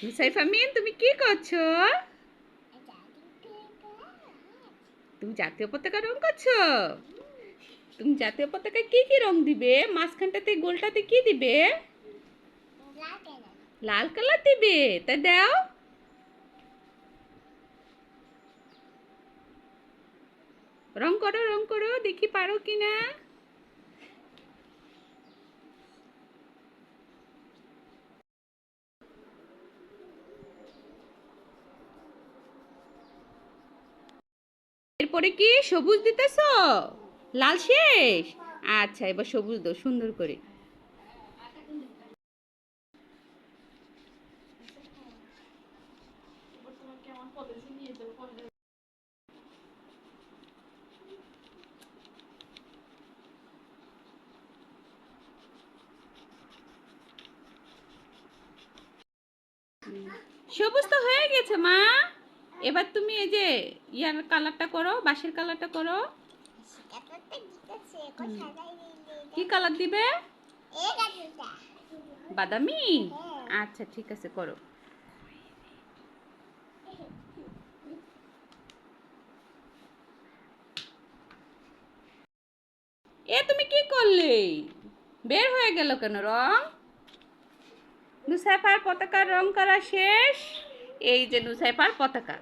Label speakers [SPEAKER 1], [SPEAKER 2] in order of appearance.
[SPEAKER 1] মুসাইফামিন, তুমি কি করছো? তুমি জাতীয় পতাকা রং করছো? তুমি জাতীয় পতাকায় কি কি রং দিবে? মাঝখানটাতে গোলটাতে কি দিবে? লাল কালার দিবে? তা দাও। রং করো, দেখি পারো কিনা। এরপরে কি সবুজ দিতেছো? লাল শেষ? আচ্ছা, এবার সবুজ দাও সুন্দর করে। সবুজ তো হয়ে গেছে মা। এবার তুমি এই যে ইয়ার কালারটা করো, বাঁশের কালারটা করো। কি কালার দিবে? বাদামি? আচ্ছা ঠিক আছে, করো। এ তুমি কি করলে? বের হয়ে গেল কেন রং? নুসাইফার পতাকার রং করা শেষ। এই যে নুসাইফার পতাকা।